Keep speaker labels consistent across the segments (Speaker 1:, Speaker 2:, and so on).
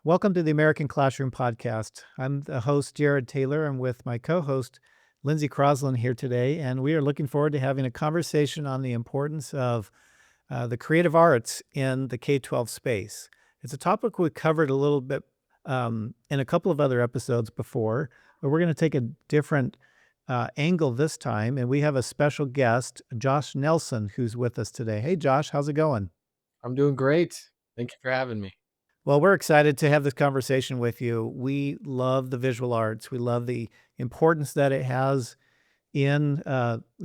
Speaker 1: Welcome to the American Classroom Podcast. I'm the host, Jared Taylor. I'm with my co-host, Lindsey Crosland, here today, and we are looking forward to having a conversation on the importance of the creative arts in the K-12 space. It's a topic we covered a little bit in a couple of other episodes before, but we're going to take a different angle this time, and we have a special guest, Josh Nelson, who's with us today. Hey, Josh, how's it going?
Speaker 2: I'm doing great. Thank you for having me.
Speaker 1: Well, we're excited to have this conversation with you. We love the visual arts. We love the importance that it has in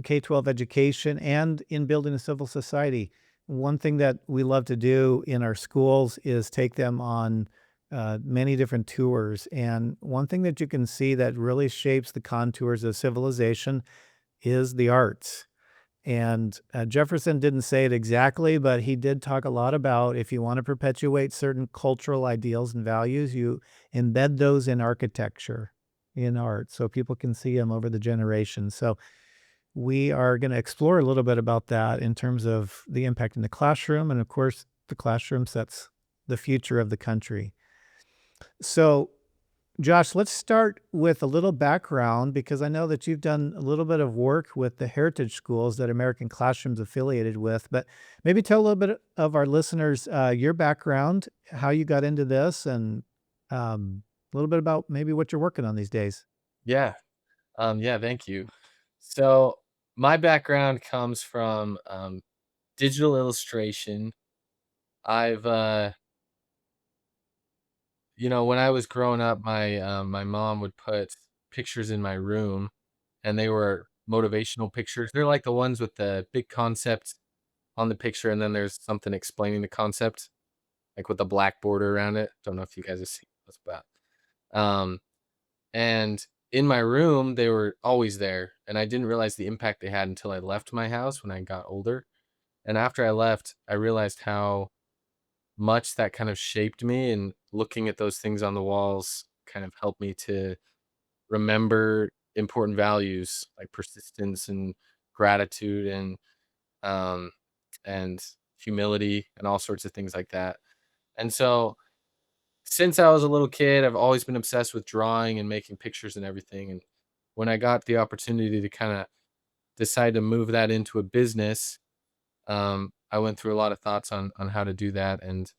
Speaker 1: K-12 education and in building a civil society. One thing that we love to do in our schools is take them on many different tours. And one thing that you can see that really shapes the contours of civilization is the arts. And Jefferson didn't say it exactly, but he did talk a lot about if you want to perpetuate certain cultural ideals and values, you embed those in architecture, in art, so people can see them over the generations. So we are going to explore a little bit about that in terms of the impact in the classroom. And of course, the classroom sets the future of the country. So Josh, let's start with a little background because I know that you've done a little bit of work with the heritage schools that American Classroom's affiliated with, but maybe tell a little bit of our listeners your background, how you got into this, and a little bit about maybe what you're working on these days.
Speaker 2: Yeah. Thank you. So my background comes from digital illustration. I've when I was growing up, my mom would put pictures in my room and they were motivational pictures. They're like the ones with the big concept on the picture and then there's something explaining the concept, like with a black border around it. Don't know if you guys have seen what's about. Um And in my room, they were always there, and I didn't realize the impact they had until I left my house when I got older. And after I left, I realized how much that kind of shaped me, and looking at those things on the walls kind of helped me to remember important values like persistence and gratitude um and humility and all sorts of things like that. And so since I was a little kid, I've always been obsessed with drawing and making pictures and everything. And when I got the opportunity to kind of decide to move that into a business, I went through a lot of thoughts on how to do that. And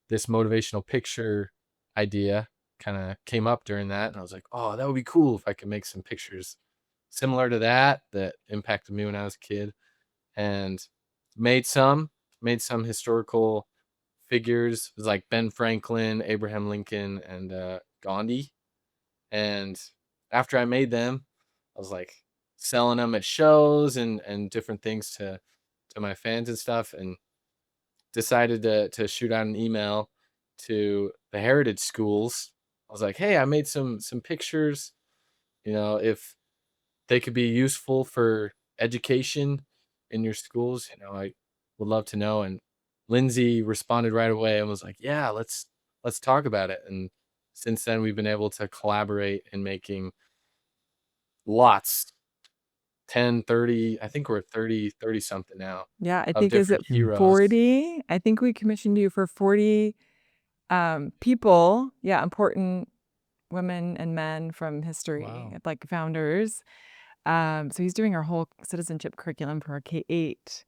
Speaker 2: this motivational picture idea kind of came up during that. And I was like, oh, that would be cool if I could make some pictures similar to that impacted me when I was a kid. And made some made some historical figures. It was like Ben Franklin, Abraham Lincoln, and Gandhi. And after I made them, I was like selling them at shows and different things to my fans and stuff, and decided to shoot out an email to the heritage schools. I was like, hey, I made some pictures. If they could be useful for education in your schools, I would love to know. And Lindsey responded right away and was like, yeah, let's talk about it. And since then we've been able to collaborate in making lots, 10, 30. I think we're 30 something now,
Speaker 3: Yeah, I
Speaker 2: of
Speaker 3: think is it
Speaker 2: different heroes.
Speaker 3: 40? I think we commissioned you for 40 people. Yeah, important women and men from history,
Speaker 1: Wow.
Speaker 3: like founders. So he's doing our whole citizenship curriculum for our K-8.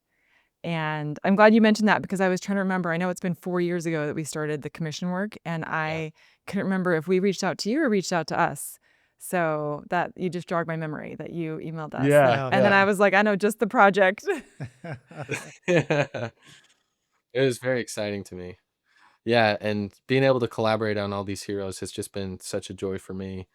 Speaker 3: And I'm glad you mentioned that because I was trying to remember. I know it's been 4 years ago that we started the commission work, and
Speaker 2: Yeah.
Speaker 3: I couldn't remember if we reached out to you or reached out to us. So that you just jogged my memory that you emailed us.
Speaker 2: Yeah,
Speaker 1: Wow.
Speaker 3: And then
Speaker 2: yeah.
Speaker 3: I was like, I know just the project.
Speaker 2: It was very exciting to me. Yeah, and being able to collaborate on all these heroes has just been such a joy for me.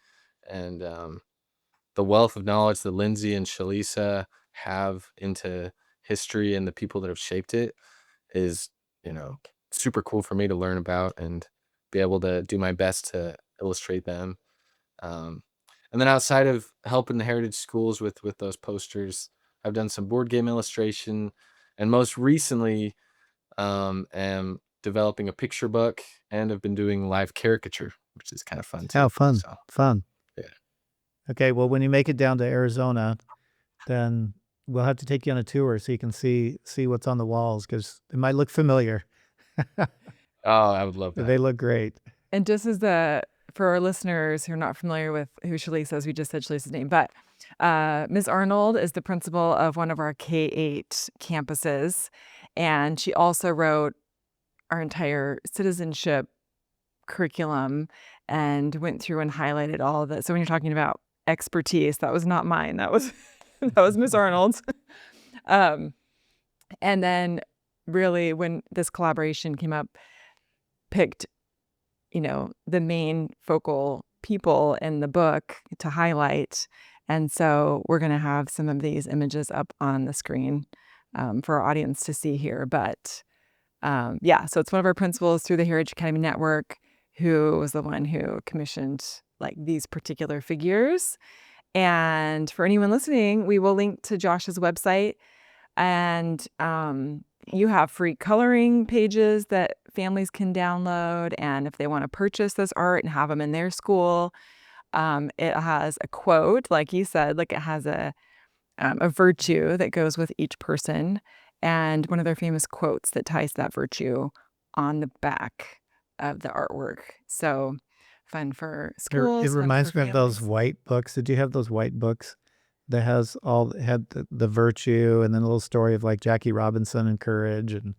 Speaker 2: And the wealth of knowledge that Lindsay and Shalisa have into history and the people that have shaped it is, you know, super cool for me to learn about and be able to do my best to illustrate them. Um, and then outside of helping the heritage schools with those posters, I've done some board game illustration, and most recently, am developing a picture book and have been doing live caricature, which is kind of fun too.
Speaker 1: How fun,
Speaker 2: So
Speaker 1: fun.
Speaker 2: yeah,
Speaker 1: Okay, well, when you make it down to Arizona, then we'll have to take you on a tour so you can see what's on the walls because it might look familiar.
Speaker 2: oh, I would love that.
Speaker 1: They look great.
Speaker 3: And just as for our listeners who are not familiar with who Shalisa is, we just said Shalisa's name, but Ms. Arnold is the principal of one of our K-8 campuses, and she also wrote our entire citizenship curriculum and went through and highlighted all of it. So when you're talking about expertise, that was not mine. That was that was Ms. Arnold's. Um, and then really when this collaboration came up, picked, the main focal people in the book to highlight. And so we're going to have some of these images up on the screen for our audience to see here. But yeah, so it's one of our principals through the Heritage Academy Network who was the one who commissioned like these particular figures. And for anyone listening, we will link to Josh's website. And you have free coloring pages that families can download. And if they want to purchase this art and have them in their school, it has a quote, like you said, like it has a virtue that goes with each person, and one of their famous quotes that ties that virtue on the back of the artwork. So fun for
Speaker 1: It
Speaker 3: schools, fun
Speaker 1: reminds
Speaker 3: for
Speaker 1: me of those
Speaker 3: families.
Speaker 1: white books. Did you have those white books that had the virtue and then a little story of like Jackie Robinson and courage and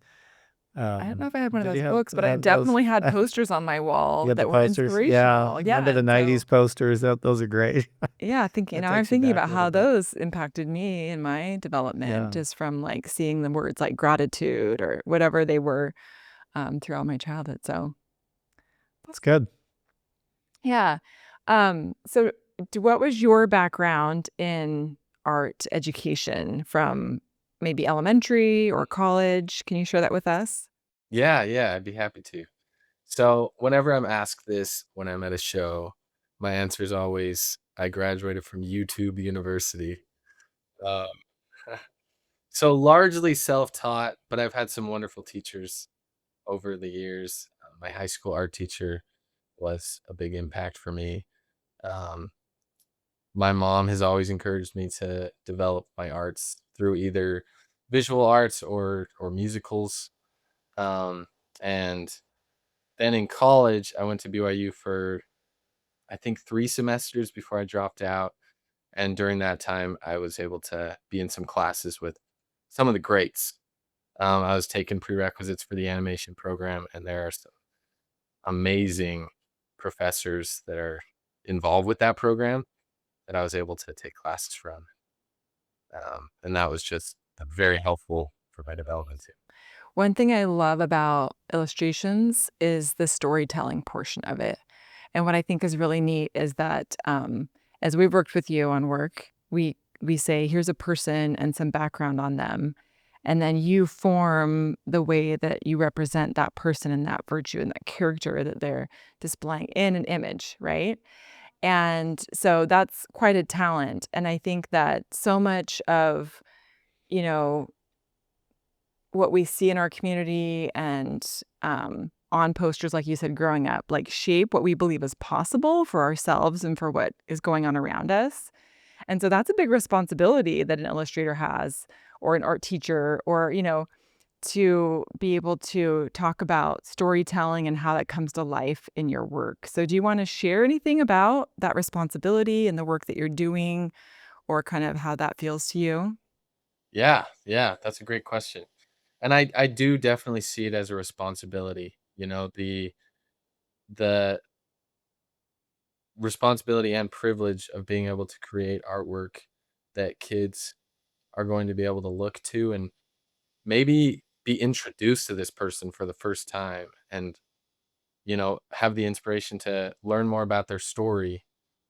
Speaker 3: I don't know if I had one of
Speaker 1: did
Speaker 3: those
Speaker 1: you
Speaker 3: books, but I
Speaker 1: have those?
Speaker 3: definitely had posters on my
Speaker 1: You
Speaker 3: wall
Speaker 1: had the
Speaker 3: that were
Speaker 1: posters? Yeah.
Speaker 3: inspirational.
Speaker 1: Remember
Speaker 3: Yeah,
Speaker 1: the
Speaker 3: and so
Speaker 1: 90s posters? Those are great.
Speaker 3: yeah,
Speaker 1: That
Speaker 3: I'm
Speaker 1: takes you
Speaker 3: thinking
Speaker 1: back
Speaker 3: about
Speaker 1: a little
Speaker 3: how
Speaker 1: bit.
Speaker 3: those impacted me in my development,
Speaker 1: Yeah.
Speaker 3: just from like seeing the words like gratitude or whatever they were throughout my childhood. So
Speaker 1: That's good.
Speaker 3: yeah. So what was your background in art education from maybe elementary or college? Can you share that with us?
Speaker 2: Yeah, I'd be happy to. So whenever I'm asked this when I'm at a show, my answer is always I graduated from YouTube University. Um, so largely self-taught, but I've had some wonderful teachers over the years. My high school art teacher was a big impact for me. Um, my mom has always encouraged me to develop my arts through either visual arts or musicals. Um, and then in college, I went to BYU for I think 3 semesters before I dropped out. And during that time, I was able to be in some classes with some of the greats. I was taking prerequisites for the animation program, and there are some amazing professors that are involved with that program that I was able to take classes from. And that was just very helpful for my development too.
Speaker 3: One thing I love about illustrations is the storytelling portion of it. And what I think is really neat is that as we've worked with you on work, we say, here's a person and some background on them. And then you form the way that you represent that person and that virtue and that character that they're displaying in an image, right? And so that's quite a talent. And I think that so much of, you know, what we see in our community and on posters, like you said, growing up, like shape what we believe is possible for ourselves and for what is going on around us. And so that's a big responsibility that an illustrator has, or an art teacher, or, to be able to talk about storytelling and how that comes to life in your work. So, do you want to share anything about that responsibility and the work that you're doing, or kind of how that feels to you?
Speaker 2: Yeah, that's a great question. And I do definitely see it as a responsibility. The responsibility and privilege of being able to create artwork that kids are going to be able to look to and maybe be introduced to this person for the first time and have the inspiration to learn more about their story.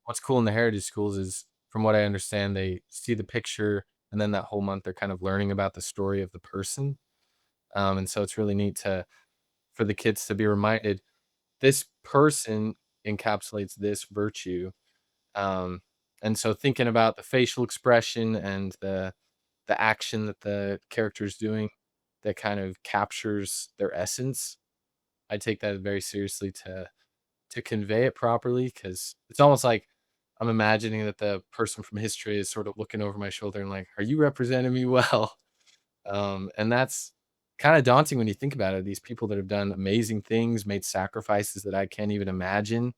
Speaker 2: What's cool in the heritage schools is, from what I understand, they see the picture and then that whole month they're kind of learning about the story of the person. And so it's really neat to for the kids to be reminded this person encapsulates this virtue. um, and so thinking about the facial expression and the action that the character is doing that kind of captures their essence, I take that very seriously to convey it properly, because it's almost like I'm imagining that the person from history is sort of looking over my shoulder and like, "Are you representing me well?" And kind of daunting when you think about it. These people that have done amazing things, made sacrifices that I can't even imagine,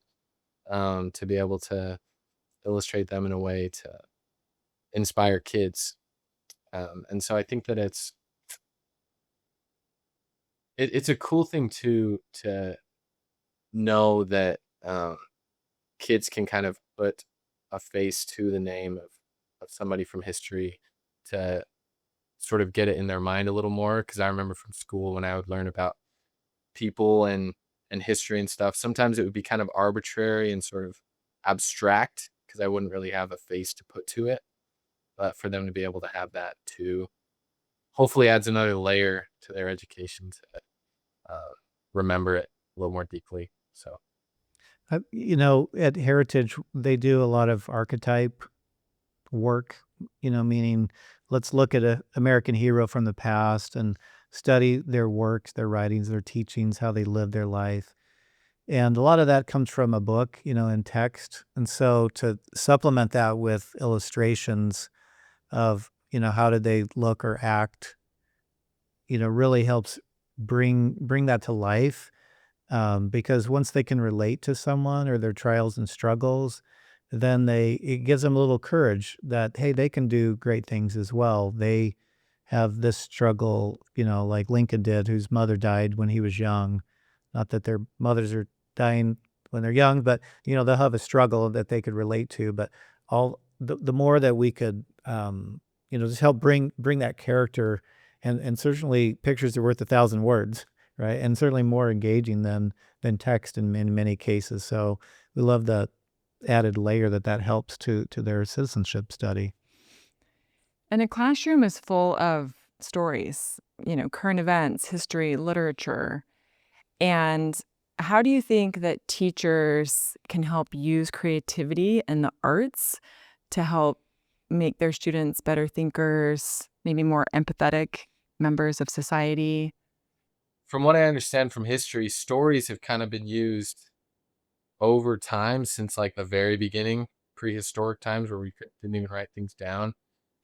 Speaker 2: to be able to illustrate them in a way to inspire kids. And so I think that it's a cool thing to know that kids can kind of put a face to the name of somebody from history to sort of get it in their mind a little more. Because I remember from school when I would learn about people and history and stuff, sometimes it would be kind of arbitrary and sort of abstract because I wouldn't really have a face to put to it. But for them to be able to have that too, hopefully adds another layer to their education to uh, remember it a little more deeply. So
Speaker 1: At Heritage, they do a lot of archetype work, meaning let's look at a American hero from the past and study their works, their writings, their teachings, how they lived their life. And a lot of that comes from a book, in text. And so to supplement that with illustrations of, how did they look or act, really helps bring that to life. Because once they can relate to someone or their trials and struggles, then it gives them a little courage that, hey, they can do great things as well. They have this struggle, like Lincoln did, whose mother died when he was young. Not that their mothers are dying when they're young, but they'll have a struggle that they could relate to. But the more that we could, just help bring that character, and certainly pictures are worth 1,000 words, right? And certainly more engaging than text in many cases. So we love the added layer that helps to their citizenship study.
Speaker 3: And a classroom is full of stories, current events, history, literature. And how do you think that teachers can help use creativity and the arts to help make their students better thinkers, maybe more empathetic members of society?
Speaker 2: from what I understand from history, stories have kind of been used over time since like the very beginning, prehistoric times where didn't even write things down,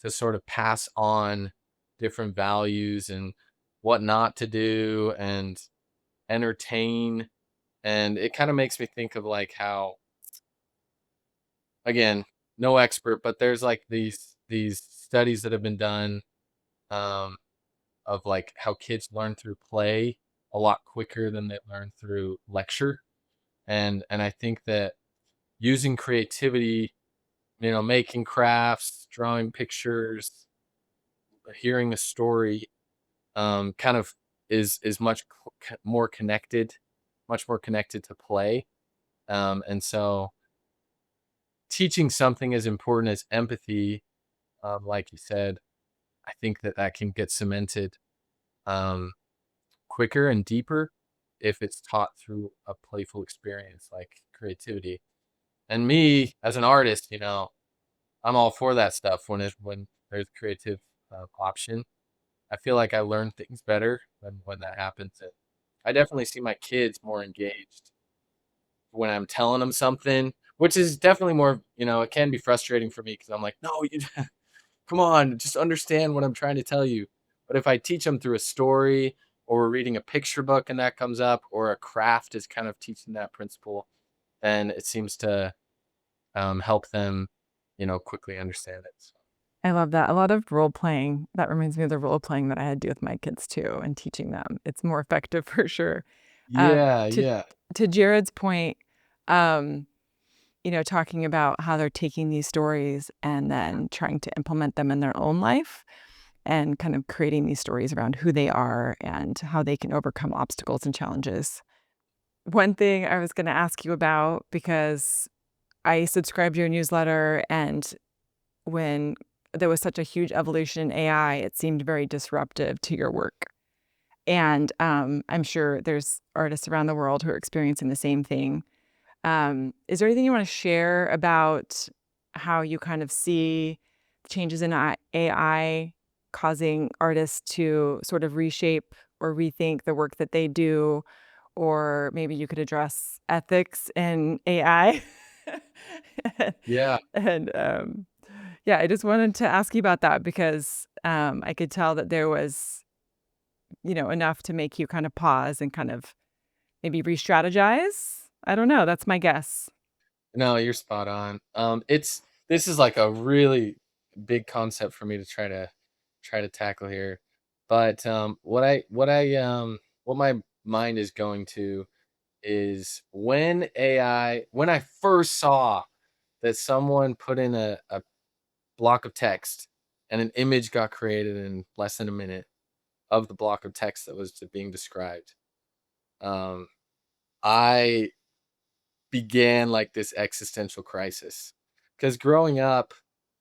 Speaker 2: to sort of pass on different values and what not to do and entertain. And it kind of makes me think of like how, again, no expert, but there's like these studies that have been done, um, of like how kids learn through play a lot quicker than they learn through lecture. And I think that using creativity, making crafts, drawing pictures, hearing a story, kind of is much more connected to play. And so teaching something as important as empathy, like you said, I think that can get cemented, um, quicker and deeper if it's taught through a playful experience like creativity. And me as an artist, I'm all for that stuff when there's creative option. I feel like I learn things better when that happens. And I definitely see my kids more engaged when I'm telling them something, which is definitely more, it can be frustrating for me because I'm like, no, you come on, just understand what I'm trying to tell you. But if I teach them through a story or we're reading a picture book and that comes up, or a craft is kind of teaching that principle, then it seems to help them, quickly understand it. So,
Speaker 3: I love that. A lot of role playing. That reminds me of the role playing that I had to do with my kids too, and teaching them. It's more effective for sure.
Speaker 2: yeah,
Speaker 3: To
Speaker 2: yeah,
Speaker 3: Jared's point, um, talking about how they're taking these stories and then trying to implement them in their own life and kind of creating these stories around who they are and how they can overcome obstacles and challenges. One thing I was going to ask you about, because I subscribed to your newsletter, and when there was such a huge evolution in AI, it seemed very disruptive to your work. And I'm sure there's artists around the world who are experiencing the same thing. Is there anything you want to share about how you kind of see changes in AI causing artists to sort of reshape or rethink the work that they do? Or maybe you could address ethics in AI.
Speaker 2: yeah.
Speaker 3: And yeah, I just wanted to ask you about that because I could tell that there was enough to make you kind of pause and kind of maybe re-strategize? I don't know. That's my guess.
Speaker 2: No, you're spot on. This is like a really big concept for me to try to tackle here. But what my mind is going to is when I first saw that someone put in a block of text and an image got created in less than a minute of the block of text that was being described. Um, I began like this existential crisis because growing up,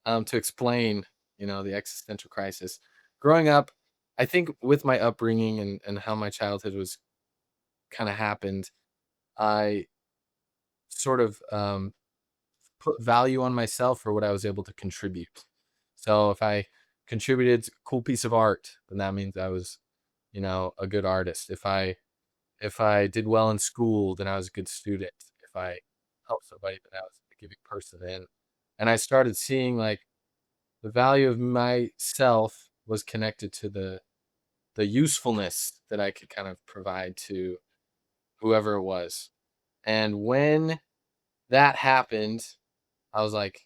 Speaker 2: to explain, the existential crisis, growing up, I think with my upbringing and how my childhood was kind of happened, I sort of put value on myself for what I was able to contribute. So if I contributed a cool piece of art, then that means I was, a good artist. If I did well in school, then I was a good student. If I helped somebody, then I was a giving person. And I started seeing like the value of myself was connected to the usefulness that I could kind of provide to whoever it was. And when that happened, I was like,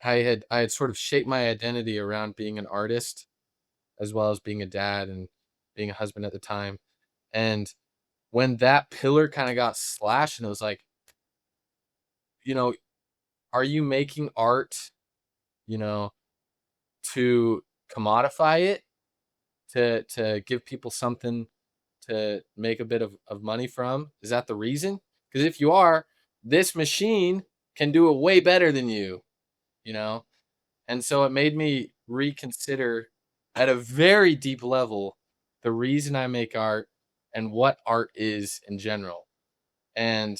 Speaker 2: I had sort of shaped my identity around being an artist as well as being a dad and being a husband at the time. And when that pillar kind of got slashed and it was like, you know, are you making art, you know, to commodify it, to give people something to make a bit of money from? Is that the reason? Because if you are, this machine can do it way better than you know? And so it made me reconsider at a very deep level the reason I make art and what art is in general. And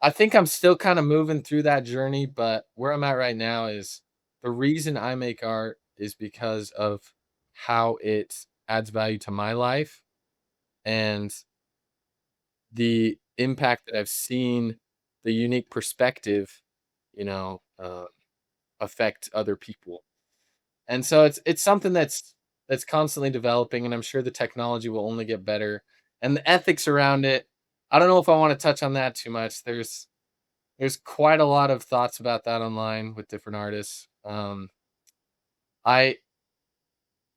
Speaker 2: I think I'm still kind of moving through that journey, but where I'm at right now is the reason I make art is because of how it adds value to my life and the impact that I've seen, the unique perspective, you know, uh, affect other people. And so it's something that's constantly developing, and I'm sure the technology will only get better. And the ethics around it, I don't know if I want to touch on that too much. There's quite a lot of thoughts about that online with different artists. I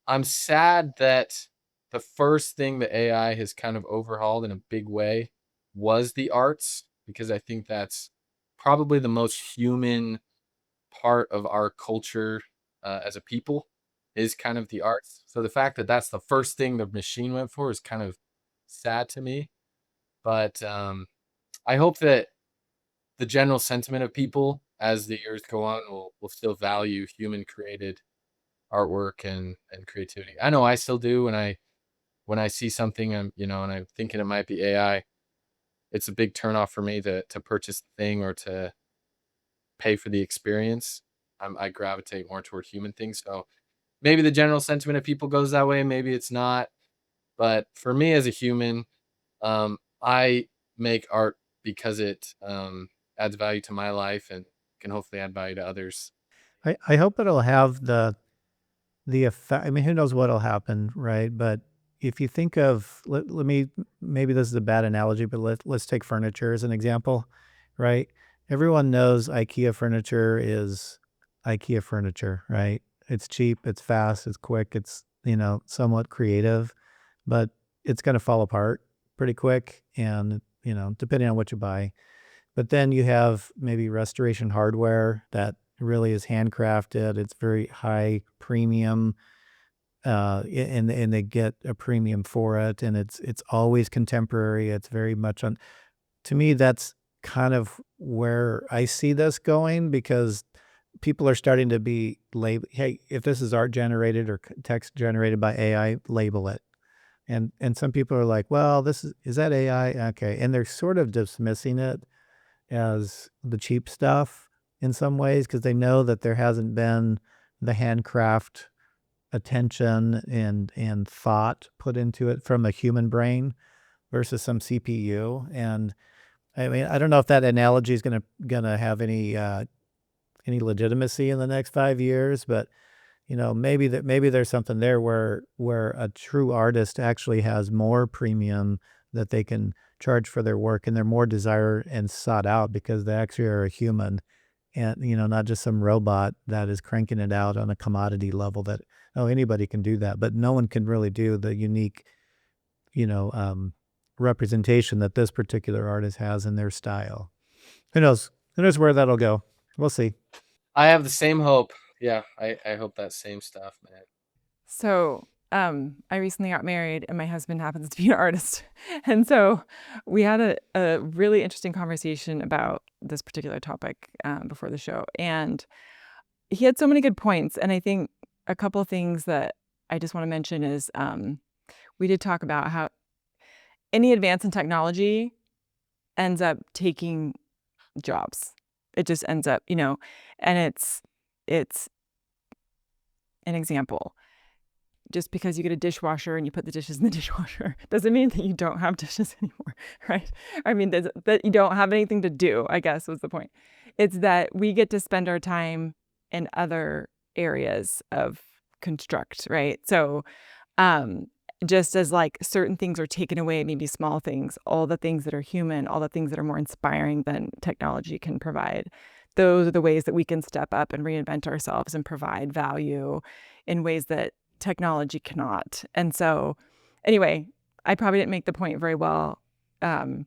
Speaker 2: I'm sad that the first thing that AI has kind of overhauled in a big way was the arts because I think that's probably the most human part of our culture as a people is kind of the arts. So the fact that that's the first thing the machine went for is kind of sad to me. But I hope that the general sentiment of people as the years go on will still value human created artwork and creativity. I know I still do when I see something and I'm thinking it might be AI, it's a big turnoff for me to purchase the thing or to pay for the experience. I gravitate more toward human things. So maybe the general sentiment of people goes that way, maybe it's not. But for me as a human, I make art because it adds value to my life and can hopefully add value to others.
Speaker 1: I hope it'll have the effect. I mean, who knows what'll happen, right? But if you think of let me maybe this is a bad analogy, but let's take furniture as an example, right? Everyone knows IKEA furniture is IKEA furniture, right? It's cheap, it's fast, it's quick, it's, somewhat creative, but it's going to fall apart pretty quick and, depending on what you buy. But then you have maybe restoration hardware that really is handcrafted. It's very high premium, and they get a premium for it, and it's always contemporary. It's very much on. To me, that's kind of where I see this going because people are starting to be label. Hey, if this is art generated or text generated by AI, label it. And some people are like, well, is that AI? Okay, and they're sort of dismissing it as the cheap stuff in some ways because they know that there hasn't been the handcraft attention and thought put into it from a human brain versus some CPU. And I mean, I don't know if that analogy is gonna have any legitimacy in the next 5 years, but maybe there's something there where a true artist actually has more premium that they can charge for their work, and they're more desired and sought out because they actually are a human, and not just some robot that is cranking it out on a commodity level that, oh, anybody can do that, but no one can really do the unique, you know um, representation that this particular artist has in their style. Who knows where that'll go. We'll see.
Speaker 2: I have the same hope. Yeah, I hope that same stuff, man.
Speaker 3: So, I recently got married and my husband happens to be an artist. And so we had a really interesting conversation about this particular topic before the show. And he had so many good points. And I think a couple of things that I just want to mention is we did talk about how any advance in technology ends up taking jobs. It just ends up, and it's an example. Just because you get a dishwasher and you put the dishes in the dishwasher doesn't mean that you don't have dishes anymore, right? I mean, that you don't have anything to do, I guess was the point. It's that we get to spend our time in other areas of construct, right? So just as like certain things are taken away, maybe small things, all the things that are human, all the things that are more inspiring than technology can provide, those are the ways that we can step up and reinvent ourselves and provide value in ways that technology cannot. And so anyway, I probably didn't make the point very well. But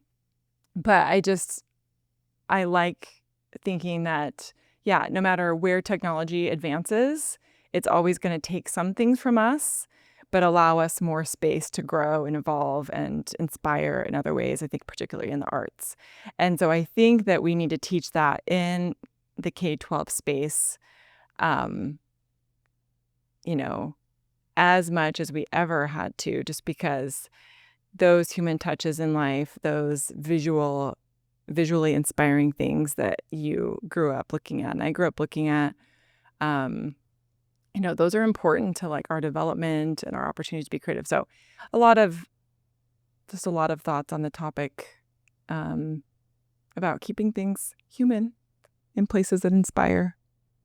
Speaker 3: I like thinking that, yeah, no matter where technology advances, it's always going to take some things from us, but allow us more space to grow and evolve and inspire in other ways, I think, particularly in the arts. And so I think that we need to teach that in the K-12 space, as much as we ever had to, just because those human touches in life, those visually inspiring things that you grew up looking at, and I grew up looking at, those are important to like our development and our opportunity to be creative. So a lot of thoughts on the topic about keeping things human in places that inspire.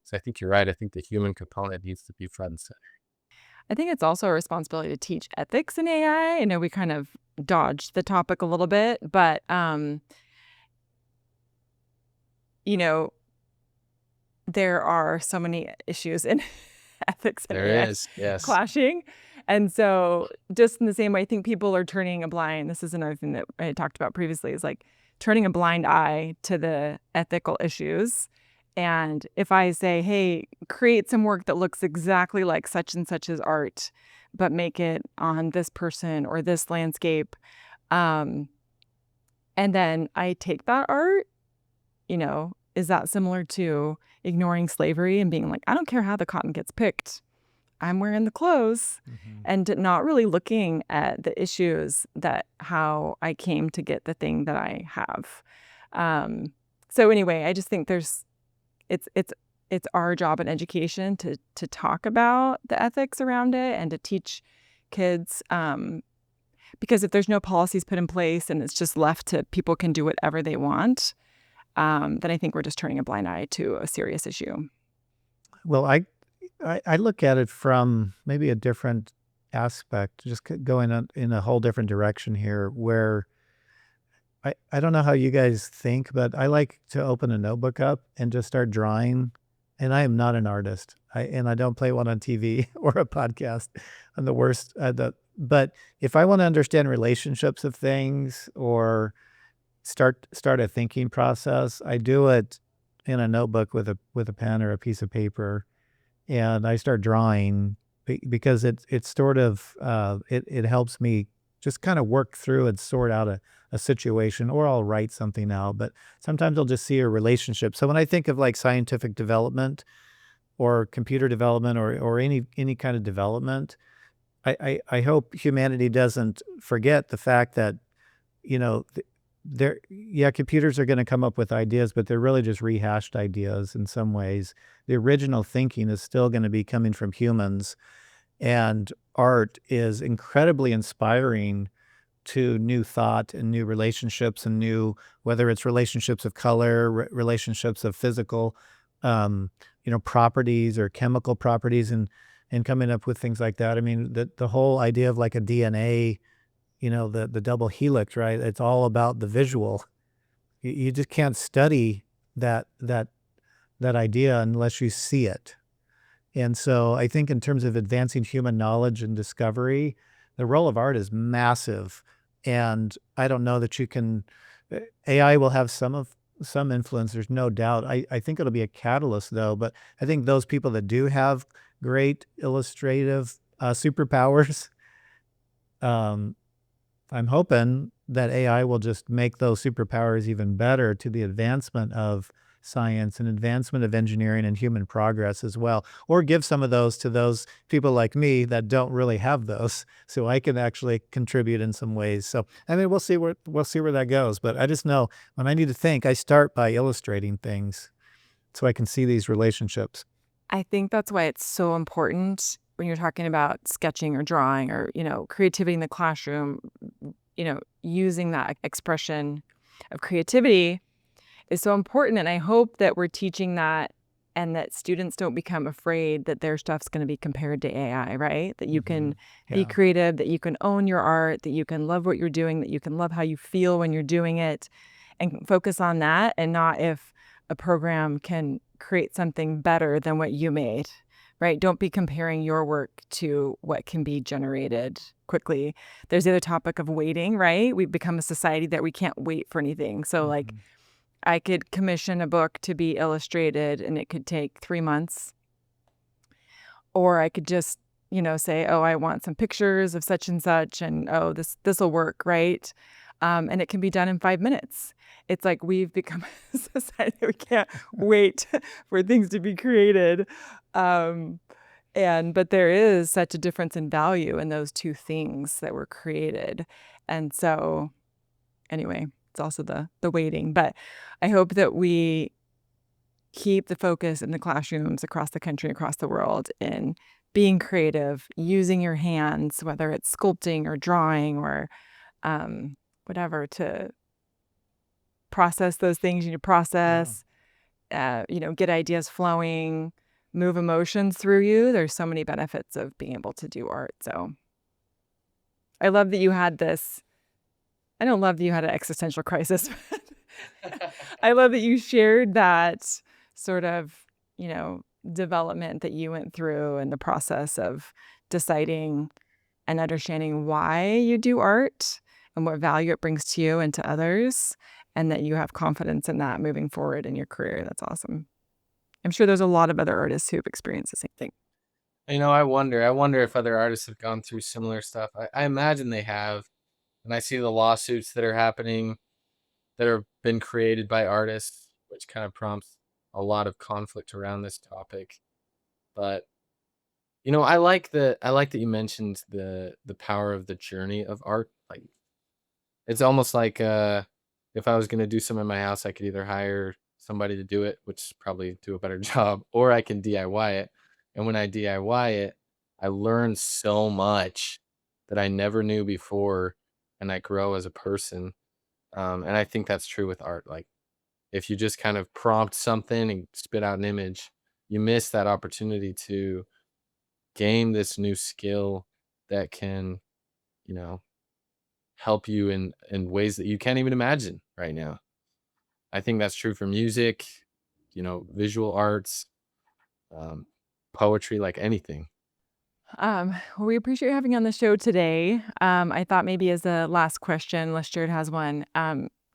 Speaker 2: So I think you're right. I think the human component needs to be front and center.
Speaker 3: I think it's also a responsibility to teach ethics in AI. I know we kind of dodged the topic a little bit, but there are so many issues in ethics and
Speaker 2: There
Speaker 3: AI
Speaker 2: is, yes.
Speaker 3: clashing. And so just in the same way, I think people are turning a blind, this is another thing that I had talked about previously, is like turning a blind eye to the ethical issues. And if I say, hey, create some work that looks exactly like such and such's art, but make it on this person or this landscape, and then I take that art, is that similar to ignoring slavery and being like, I don't care how the cotton gets picked, I'm wearing the clothes, and not really looking at the issues that how I came to get the thing that I have. So anyway, I just think it's our job in education to talk about the ethics around it and to teach kids, because if there's no policies put in place and it's just left to people can do whatever they want, then I think we're just turning a blind eye to a serious issue.
Speaker 1: Well, I look at it from maybe a different aspect, just going in a whole different direction here, where I don't know how you guys think, but I like to open a notebook up and just start drawing. And I am not an artist. I don't play one on TV or a podcast. I'm the worst at that. But if I want to understand relationships of things or start a thinking process, I do it in a notebook with a pen or a piece of paper, and I start drawing because it's sort of it helps me just kind of work through and sort out a situation, or I'll write something out. But sometimes I'll just see a relationship. So when I think of like scientific development or computer development or any kind of development, I hope humanity doesn't forget the fact that, computers are going to come up with ideas, but they're really just rehashed ideas in some ways. The original thinking is still going to be coming from humans, and art is incredibly inspiring to new thought and new relationships and whether it's relationships of color, relationships of physical, properties or chemical properties and coming up with things like that. I mean, the whole idea of like a DNA, the double helix, right? It's all about the visual. You just can't study that idea unless you see it. And so I think in terms of advancing human knowledge and discovery, the role of art is massive. And I don't know that you can AI will have some influence, there's no doubt. I think it'll be a catalyst though, but I think those people that do have great illustrative superpowers, um, I'm hoping that AI will just make those superpowers even better to the advancement of science and advancement of engineering and human progress as well, or give some of those to those people like me that don't really have those, so I can actually contribute in some ways. So, I mean, we'll see where that goes, but I just know when I need to think, I start by illustrating things so I can see these relationships.
Speaker 3: I think that's why it's so important when you're talking about sketching or drawing or, creativity in the classroom, using that expression of creativity is so important. And I hope that we're teaching that and that students don't become afraid that their stuff's going to be compared to AI, right? That you can be
Speaker 1: Yeah.
Speaker 3: creative, that you can own your art, that you can love what you're doing, that you can love how you feel when you're doing it, and focus on that and not if a program can create something better than what you made, right? Don't be comparing your work to what can be generated quickly. There's the other topic of waiting, right? We've become a society that we can't wait for anything. So, like,
Speaker 1: Mhm.
Speaker 3: I could commission a book to be illustrated and it could take 3 months, or I could just, say, "Oh, I want some pictures of such and such, and, oh, this'll work," right? And it can be done in 5 minutes. It's like we've become a society that we can't wait for things to be created, um, but there is such a difference in value in those 2 things that were created, and so, anyway, it's also the waiting, but I hope that we keep the focus in the classrooms across the country, across the world in being creative, using your hands, whether it's sculpting or drawing or um, whatever, to process those things you need to
Speaker 1: Yeah.
Speaker 3: process, get ideas flowing, move emotions through you. There's so many benefits of being able to do art. So I love that you had this. I don't love that you had an existential crisis. I love that you shared that sort of, development that you went through and the process of deciding and understanding why you do art and what value it brings to you and to others, and that you have confidence in that moving forward in your career. That's awesome. I'm sure there's a lot of other artists who've experienced the same thing.
Speaker 2: I wonder if other artists have gone through similar stuff. I imagine they have, and I see the lawsuits that are happening that have been created by artists, which kind of prompts a lot of conflict around this topic. But I like that you mentioned the power of the journey of art. Like, it's almost like if I was gonna do something in my house, I could either hire somebody to do it, which probably do a better job, or I can DIY it. And when I DIY it, I learn so much that I never knew before, and I grow as a person. And I think that's true with art. Like, if you just kind of prompt something and spit out an image, you miss that opportunity to gain this new skill that can, you know, help you in ways that you can't even imagine right now. I think that's true for music, visual arts, um, poetry, like anything.
Speaker 3: Well, we appreciate you having you on the show today. I thought maybe as a last question, unless Jared has one,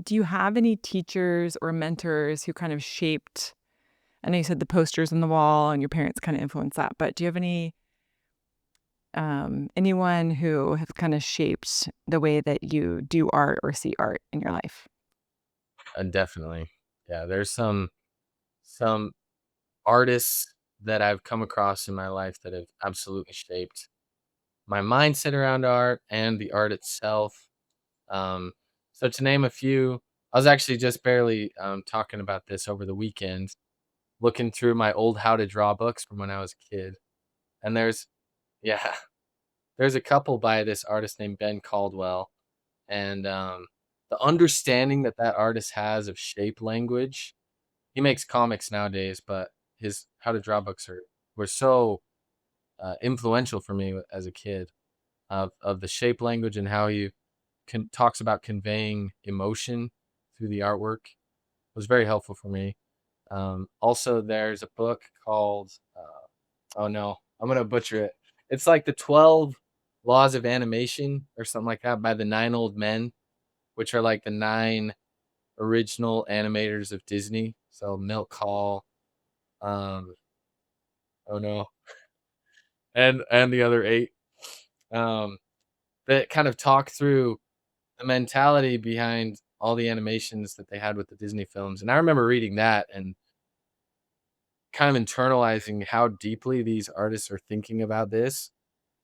Speaker 3: do you have any teachers or mentors who kind of shaped? I know you said the posters on the wall and your parents kind of influenced that, but do you have anyone who has kind of shaped the way that you do art or see art in your life?
Speaker 2: And definitely, yeah. There's some artists that I've come across in my life that have absolutely shaped my mindset around art and the art itself. Um, so to name a few, I was actually just barely talking about this over the weekend, looking through my old how to draw books from when I was a kid, and yeah, there's a couple by this artist named Ben Caldwell, and the understanding that that artist has of shape language. He makes comics nowadays, but his how to draw books were so influential for me as a kid, of the shape language and how he talks about conveying emotion through the artwork was very helpful for me. Also, there's a book called oh no, I'm gonna butcher it. It's like the 12 Laws of Animation or something like that by the Nine Old Men, which are like the nine original animators of Disney. So Milk Hall, um, oh no, and the other eight, um, that kind of talk through the mentality behind all the animations that they had with the Disney films. And I remember reading that and kind of internalizing how deeply these artists are thinking about this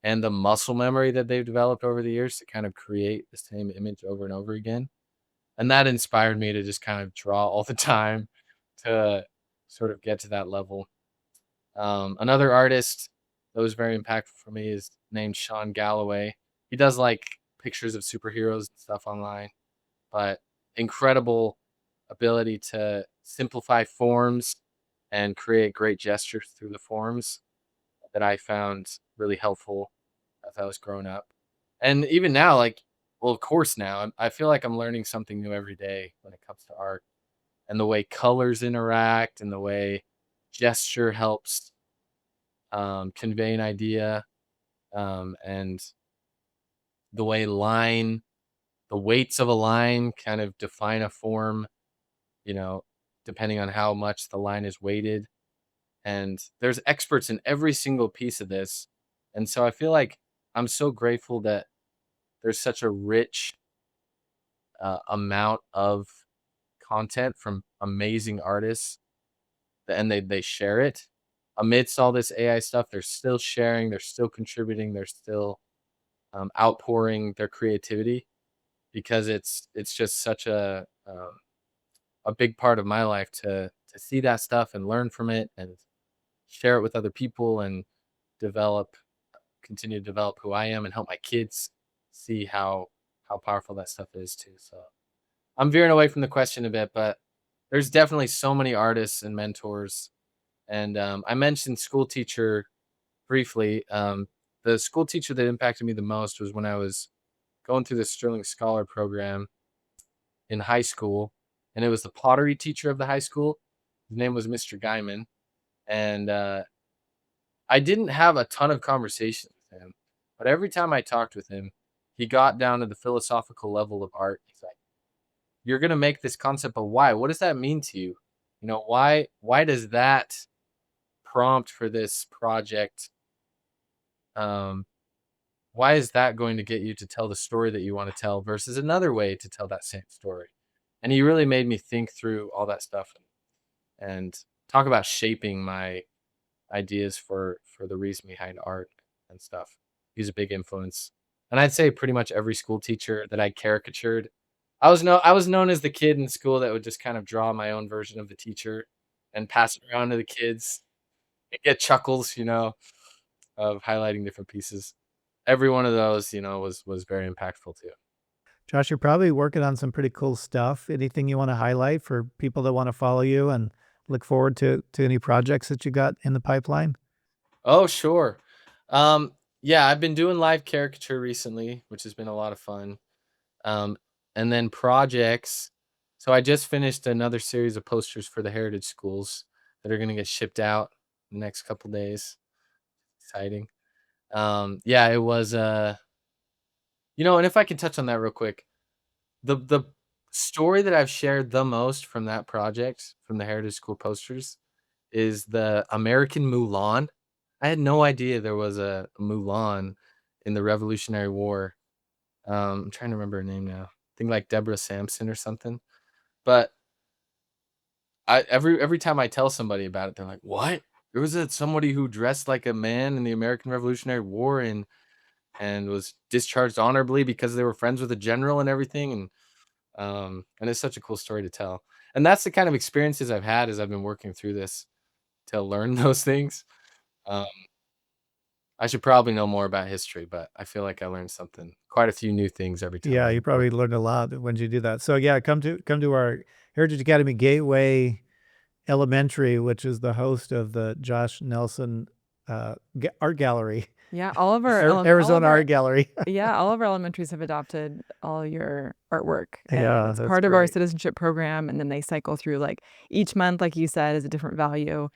Speaker 2: and the muscle memory that they've developed over the years to kind of create the same image over and over again. And that inspired me to just kind of draw all the time to sort of get to that level. Another artist that was very impactful for me is named Sean Galloway. He does like pictures of superheroes and stuff online, but incredible ability to simplify forms and create great gestures through the forms that I found really helpful as I was growing up. And even now, like, well, of course, now I feel like I'm learning something new every day when it comes to art and the way colors interact and the way gesture helps convey an idea, and the way the weights of a line kind of define a form, you know, depending on how much the line is weighted. And there's experts in every single piece of this. And so I feel like I'm so grateful that there's such a rich amount of content from amazing artists and they share it amidst all this AI stuff. They're still sharing, they're still contributing, they're still outpouring their creativity because it's just such a big part of my life to see that stuff and learn from it and share it with other people and develop continue to develop who I am and help my kids see how powerful that stuff is too. So I'm veering away from the question a bit, but there's definitely so many artists and mentors. And I mentioned school teacher briefly. The school teacher that impacted me the most was when I was going through the Sterling Scholar program in high school, and it was the pottery teacher of the high school. His name was Mr. Guyman, and I didn't have a ton of conversations with him, but every time I talked with him, he got down to the philosophical level of art. He's like, "You're gonna make this concept, but why? What does that mean to you? You know, why does that prompt for this project? Um, why is that going to get you to tell the story that you want to tell versus another way to tell that same story?" And he really made me think through all that stuff and talk about shaping my ideas for the reason behind art and stuff. He's a big influence. And I'd say pretty much every school teacher that I caricatured, I was known as the kid in school that would just kind of draw my own version of the teacher and pass it around to the kids and get chuckles, of highlighting different pieces. Every one of those, was very impactful too.
Speaker 1: Josh, you're probably working on some pretty cool stuff. Anything you want to highlight for people that want to follow you and look forward to any projects that you got in the pipeline?
Speaker 2: Oh, sure. Yeah, I've been doing live caricature recently, which has been a lot of fun. Um, and then projects. So I just finished another series of posters for the heritage schools that are going to get shipped out in the next couple days. Exciting. Yeah, it was and if I can touch on that real quick, the story that I've shared the most from that project, from the heritage school posters, is the American Mulan. I had no idea there was a Mulan in the Revolutionary War. I'm trying to remember her name now. I think like Deborah Sampson or something. But every time I tell somebody about it, they're like, "What? There was somebody who dressed like a man in the American Revolutionary War and was discharged honorably because they were friends with a general and everything." And it's such a cool story to tell. And that's the kind of experiences I've had as I've been working through this to learn those things. Um, I should probably know more about history, but I feel like I learned quite a few new things every time
Speaker 1: Yeah,
Speaker 2: I
Speaker 1: you
Speaker 2: work.
Speaker 1: probably learned a lot when you do that. So yeah, come to our Heritage Academy Gateway Elementary, which is the host of the Josh Nelson Art Gallery,
Speaker 3: Yeah, all of our
Speaker 1: Arizona Art Gallery.
Speaker 3: yeah, all of our elementaries have adopted all your artwork. And
Speaker 1: Yeah,
Speaker 3: it's
Speaker 1: that's
Speaker 3: part of our
Speaker 1: great.
Speaker 3: citizenship program, and then they cycle through like each month, like you said, is a different value,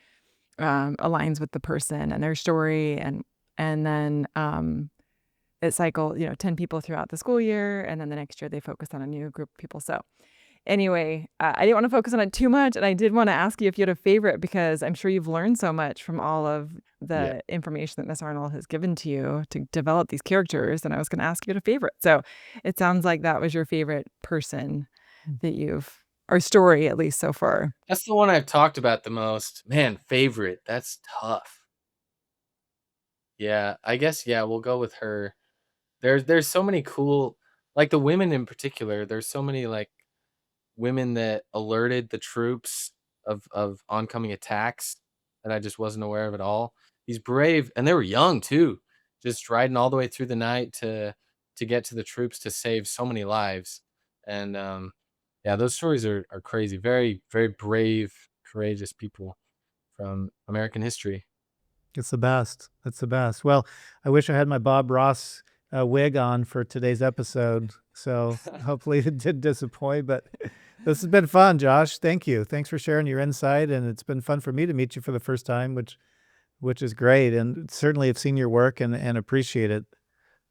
Speaker 3: aligns with the person and their story, and then it cycles, 10 people throughout the school year, and then the next year they focus on a new group of people. So anyway, I didn't want to focus on it too much, and I did want to ask you if you had a favorite, because I'm sure you've learned so much from all of the information that Miss Arnold has given to you to develop these characters, and I was going to ask you a favorite. So it sounds like that was your favorite person that or story, at least so far.
Speaker 2: That's the one I've talked about the most. Man, favorite. That's tough. Yeah, I guess, yeah, we'll go with her. There's so many cool, like the women in particular. There's so many like women that alerted the troops of oncoming attacks that I just wasn't aware of at all. These brave, and they were young too, just riding all the way through the night to get to the troops to save so many lives. And yeah, those stories are crazy. Very, very brave, courageous people from American history.
Speaker 1: It's the best. It's the best. Well, I wish I had my Bob Ross wig on for today's episode. So hopefully it didn't disappoint. But this has been fun, Josh. Thank you. Thanks for sharing your insight. And it's been fun for me to meet you for the first time, which is great. And certainly have seen your work and appreciate it.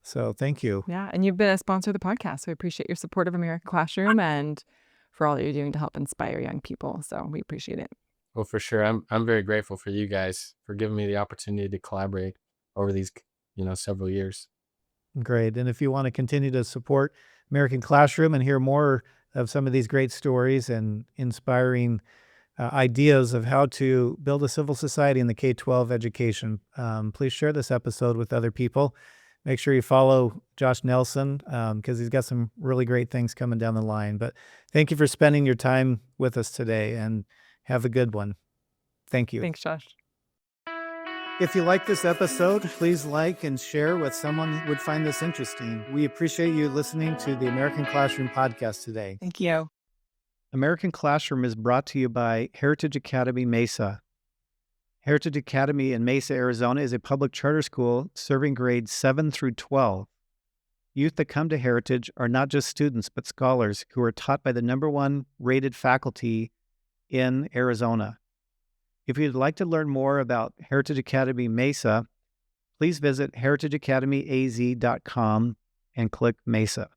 Speaker 1: So thank you.
Speaker 3: Yeah, and you've been a sponsor of the podcast, so we appreciate your support of American Classroom and for all you're doing to help inspire young people. So we appreciate it.
Speaker 2: Well, for sure. I'm very grateful for you guys for giving me the opportunity to collaborate over these, several years.
Speaker 1: Great. And if you want to continue to support American Classroom and hear more of some of these great stories and inspiring ideas of how to build a civil society in the K-12 education, please share this episode with other people. Make sure you follow Josh Nelson because he's got some really great things coming down the line. But thank you for spending your time with us today, and have a good one. Thank you.
Speaker 3: Thanks, Josh.
Speaker 1: If you like this episode, please like and share with someone who would find this interesting. We appreciate you listening to the American Classroom podcast today.
Speaker 3: Thank you.
Speaker 1: American Classroom is brought to you by Heritage Academy Mesa. Heritage Academy in Mesa, Arizona is a public charter school serving grades 7 through 12. Youth that come to Heritage are not just students, but scholars who are taught by the #1 rated faculty in Arizona. If you'd like to learn more about Heritage Academy Mesa, please visit heritageacademyaz.com and click Mesa.